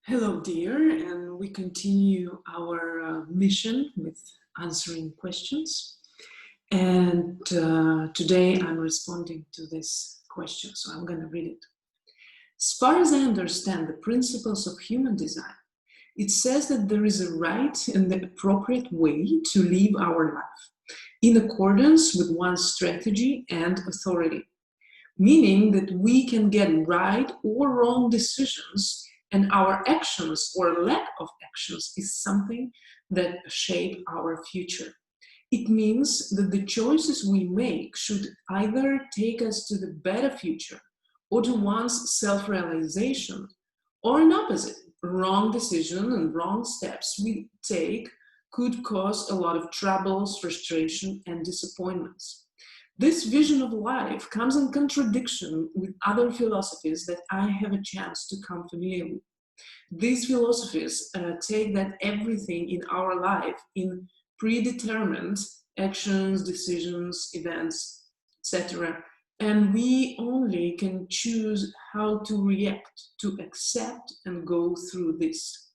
Hello, dear, and we continue our mission with answering questions. And today I'm responding to this question, so I'm going to read it. As far as I understand the principles of human design, it says that there is a right and the appropriate way to live our life in accordance with one's strategy and authority, meaning that we can get right or wrong decisions, and our actions or lack of actions is something that shape our future. It means that the choices we make should either take us to the better future or to one's self-realization, or an opposite. Wrong decision and wrong steps we take could cause a lot of troubles, frustration, and disappointments. This vision of life comes in contradiction with other philosophies that I have a chance to come familiar with. These philosophies take that everything in our life in predetermined actions, decisions, events, etc. And we only can choose how to react, to accept and go through this.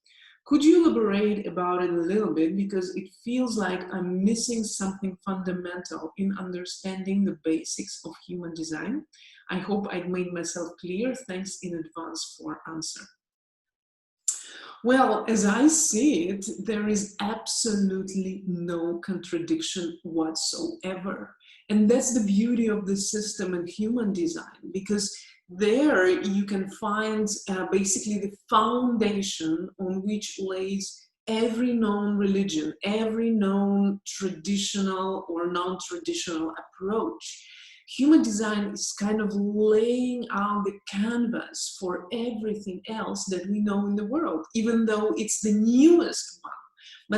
Could you elaborate about it a little bit? Because it feels like I'm missing something fundamental in understanding the basics of human design. I hope I've made myself clear. Thanks in advance for answer. Well, as I see it, there is absolutely no contradiction whatsoever. And that's the beauty of the system and human design, because there you can find basically the foundation on which lays every known religion, every known traditional or non-traditional approach. Human design is kind of laying out the canvas for everything else that we know in the world, even though it's the newest one.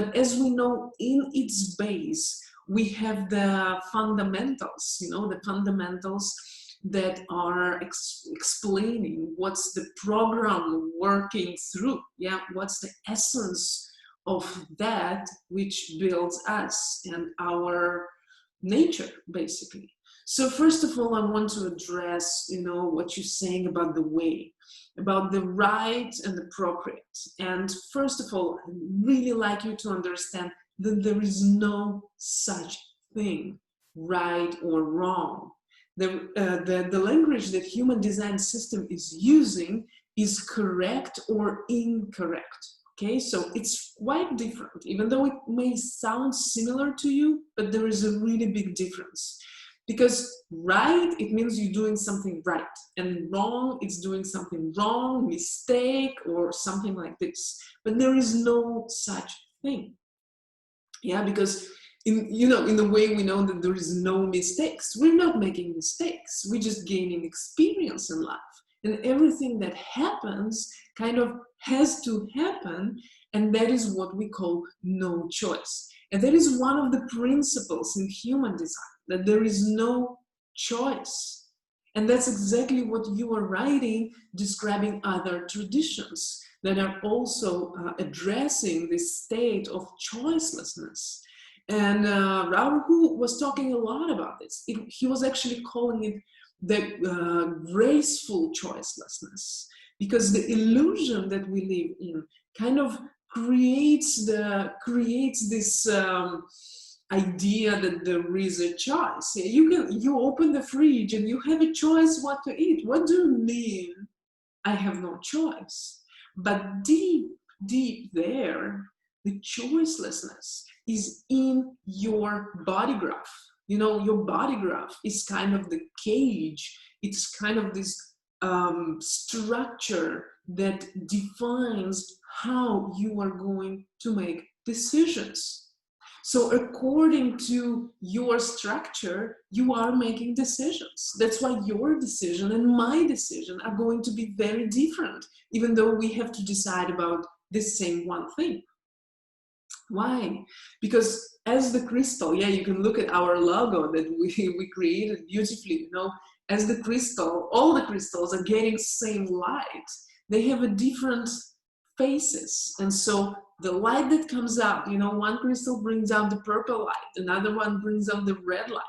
But as we know, in its base, we have the fundamentals, the fundamentals that are explaining what's the program working through. Yeah, what's the essence of that which builds us and our nature, basically. So first of all, I want to address, what you're saying about the way, about the right and appropriate. And first of all, I really like you to understand that there is no such thing, right or wrong. The language that human design system is using is correct or incorrect. Okay, so it's quite different, even though it may sound similar to you, but there is a really big difference. Because right, it means you're doing something right, and wrong, it's doing something wrong, mistake, or something like this. But there is no such thing. Yeah, because in the way we know that there is no mistakes, we're not making mistakes, we're just gaining experience in life. And everything that happens kind of has to happen, and that is what we call no choice. And that is one of the principles in human design, that there is no choice. And that's exactly what you are writing, describing other traditions that are also addressing this state of choicelessness. And Rahu was talking a lot about this. He was actually calling it the graceful choicelessness, because the illusion that we live in kind of creates this idea that there is a choice. You open the fridge and you have a choice what to eat. What do you mean I have no choice? But deep there, the choicelessness is in your body graph. Your body graph is kind of the cage. It's kind of this structure that defines how you are going to make decisions. So according to your structure, you are making decisions. That's why your decision and my decision are going to be very different, even though we have to decide about the same one thing. Why? Because as the crystal, yeah, you can look at our logo that we created beautifully, as the crystal, all the crystals are getting same light. They have a different faces. And so the light that comes out, one crystal brings out the purple light, another one brings out the red light.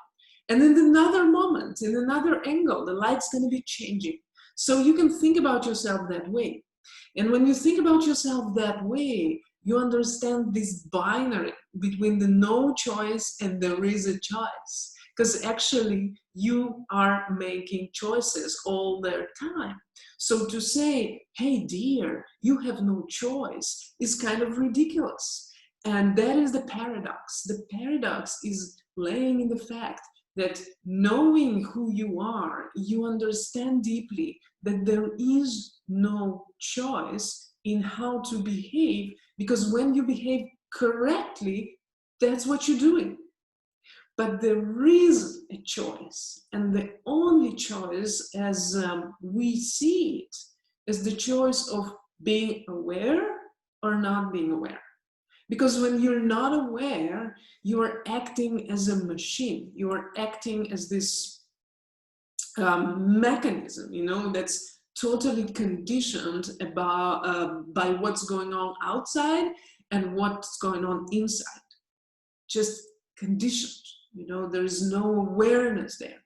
And in another moment, in another angle, the light's going to be changing. So you can think about yourself that way. And when you think about yourself that way, you understand this binary between the no choice and there is a choice. Because actually, you are making choices all the time. So to say, hey, dear, you have no choice is kind of ridiculous. And that is the paradox. The paradox is laying in the fact that knowing who you are, you understand deeply that there is no choice in how to behave, because when you behave correctly, that's what you're doing. But there is a choice, and the only choice, as we see it, is the choice of being aware or not being aware. Because when you're not aware, you are acting as a machine. You are acting as this mechanism, that's totally conditioned by what's going on outside and what's going on inside. Just conditioned, there is no awareness there.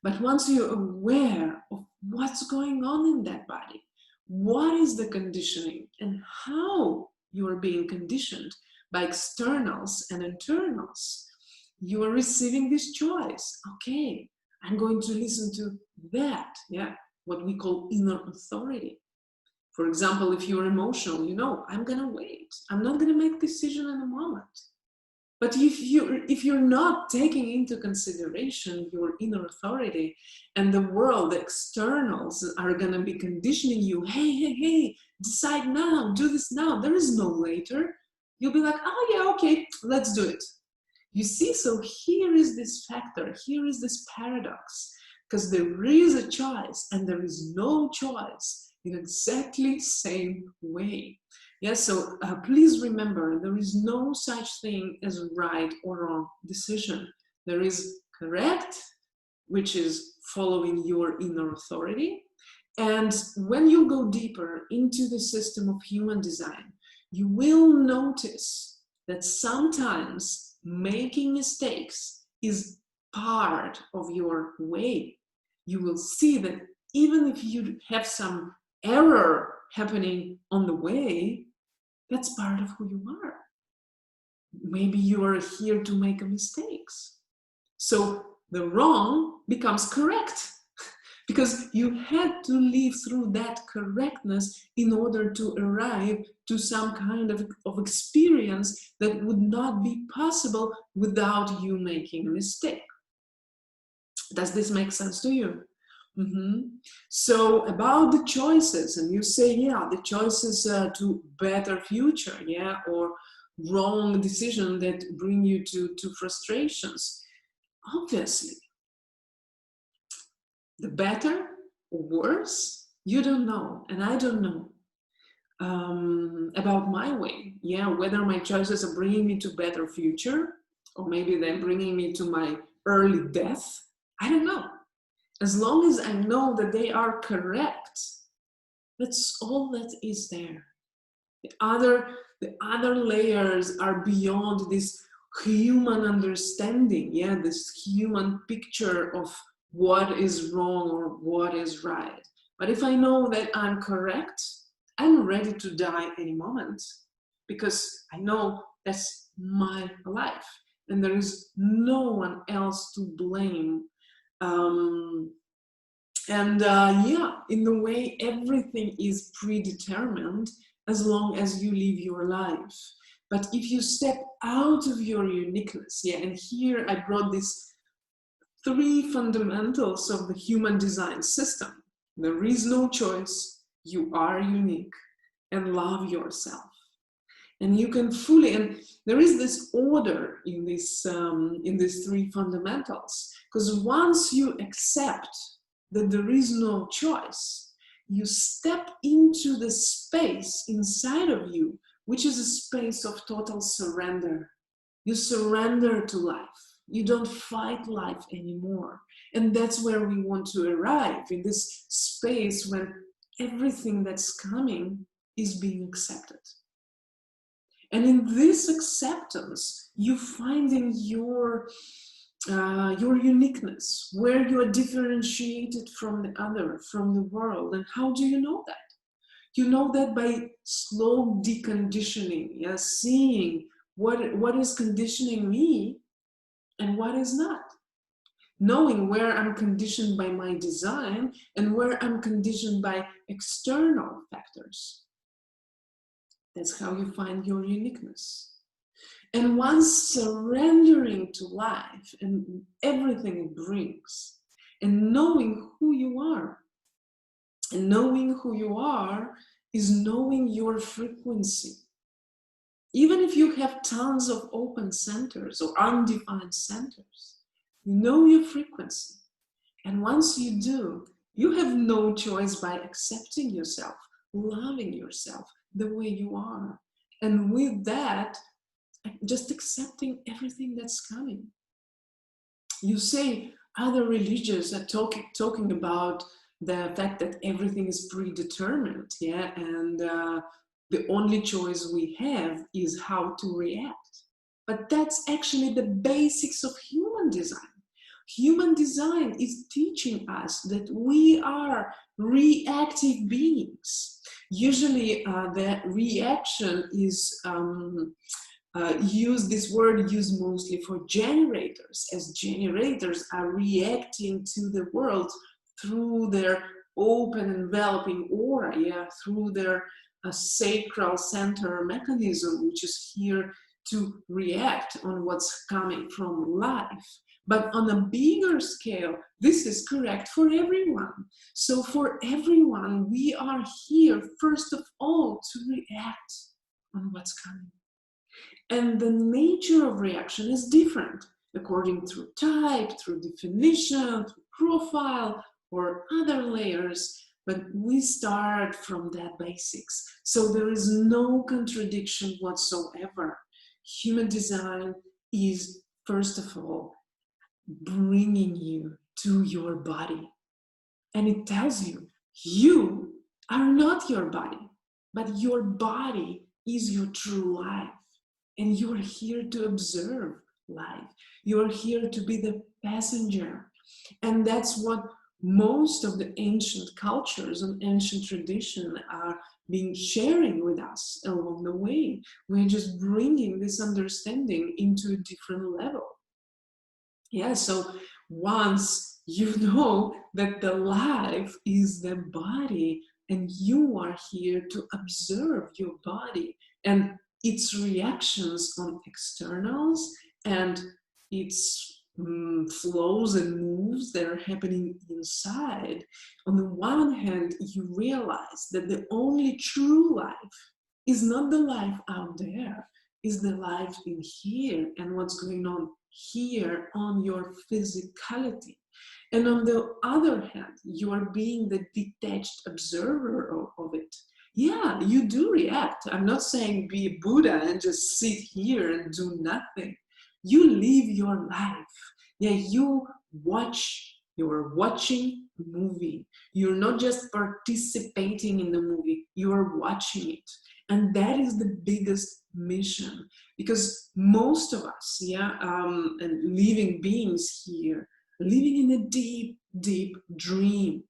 But once you're aware of what's going on in that body, what is the conditioning and how you are being conditioned by externals and internals, you are receiving this choice. Okay, I'm going to listen to that, what we call inner authority. For example, if you're emotional, I'm going to wait. I'm not going to make a decision in a moment. But if you're not taking into consideration your inner authority and the world, the externals are going to be conditioning you, hey, decide now, do this now, there is no later. You'll be like, oh yeah, okay, let's do it. You see, so here is this factor, here is this paradox, because there is a choice and there is no choice in exactly the same way. Yes, so please remember, there is no such thing as a right or wrong decision. There is correct, which is following your inner authority. And when you go deeper into the system of human design, you will notice that sometimes making mistakes is part of your way. You will see that even if you have some error happening on the way, that's part of who you are. Maybe you are here to make mistakes. So the wrong becomes correct because you had to live through that correctness in order to arrive to some kind of experience that would not be possible without you making a mistake. Does this make sense to you? So about the choices, and you say, the choices to better future, or wrong decision that bring you to frustrations. Obviously, the better or worse, you don't know, and I don't know about my way. Whether my choices are bringing me to better future, or maybe they're bringing me to my early death. I don't know. As long as I know that they are correct, that's all that is there. The other layers are beyond this human understanding, this human picture of what is wrong or what is right. But if I know that I'm correct, I'm ready to die any moment because I know that's my life and there is no one else to blame. In the way everything is predetermined as long as you live your life. But if you step out of your uniqueness, and here I brought these 3 fundamentals of the human design system. There is no choice, you are unique, and love yourself. And you can fully, and there is this order in these 3 fundamentals, because once you accept that there is no choice, you step into the space inside of you, which is a space of total surrender. You surrender to life. You don't fight life anymore. And that's where we want to arrive, in this space when everything that's coming is being accepted. And in this acceptance, you finding your uniqueness, where you are differentiated from the other, from the world. And how do you know that? You know that by slow deconditioning, yeah, seeing what is conditioning me and what is not. Knowing where I'm conditioned by my design and where I'm conditioned by external factors. That's how you find your uniqueness. And once surrendering to life and everything it brings, and knowing who you are, and knowing who you are is knowing your frequency. Even if you have tons of open centers or undefined centers, you know your frequency. And once you do, you have no choice by accepting yourself, loving yourself the way you are. And with that, just accepting everything that's coming. You say other religions are talking about the fact that everything is predetermined, yeah, and the only choice we have is how to react. But that's actually the basics of human design. Human design is teaching us that we are reactive beings. Usually the reaction is this word used mostly for generators, as generators are reacting to the world through their open enveloping aura, yeah, through their sacral center mechanism, which is here to react on what's coming from life. But on a bigger scale, this is correct for everyone. So for everyone, we are here, first of all, to react on what's coming. And the nature of reaction is different according to type, through definition, through profile, or other layers. But we start from that basics. So there is no contradiction whatsoever. Human design is, first of all, bringing you to your body. And it tells you, you are not your body, but your body is your true life. And you are here to observe life. You are here to be the passenger. And that's what most of the ancient cultures and ancient tradition are being sharing with us along the way. We're just bringing this understanding into a different level. Yeah, so once you know that the life is the body and you are here to observe your body and its reactions on externals and its flows and moves that are happening inside. On the one hand, you realize that the only true life is not the life out there, is the life in here and what's going on here on your physicality. And on the other hand, you are being the detached observer of it. Yeah, you do react. I'm not saying be a Buddha and just sit here and do nothing. You live your life. Yeah, you watch. You're watching a movie. You're not just participating in the movie. You're watching it. And that is the biggest mission, because most of us, yeah, and living beings here, living in a deep, deep dream.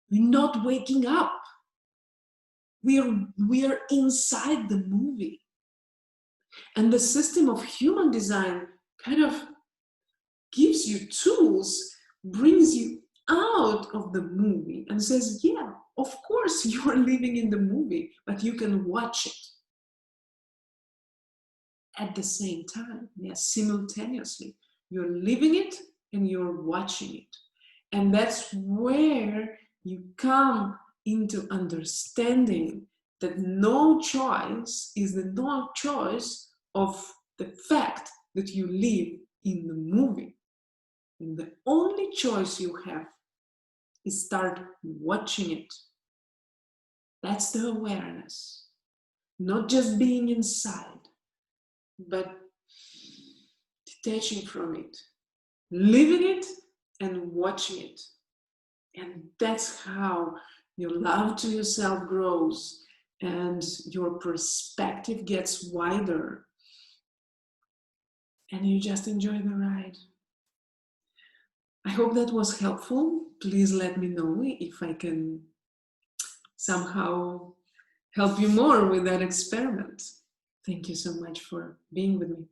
We're not waking up. We are inside the movie. And the system of human design kind of gives you tools, brings you out of the movie and says, yeah, of course you are living in the movie, but you can watch it at the same time, yes, simultaneously. You're living it and you're watching it. And that's where you come into understanding that no choice is the no choice of the fact that you live in the movie. And the only choice you have is start watching it. That's the awareness. Not just being inside, but detaching from it, living it and watching it. And that's how your love to yourself grows and your perspective gets wider and you just enjoy the ride. I hope that was helpful. Please let me know if I can somehow help you more with that experiment. Thank you so much for being with me.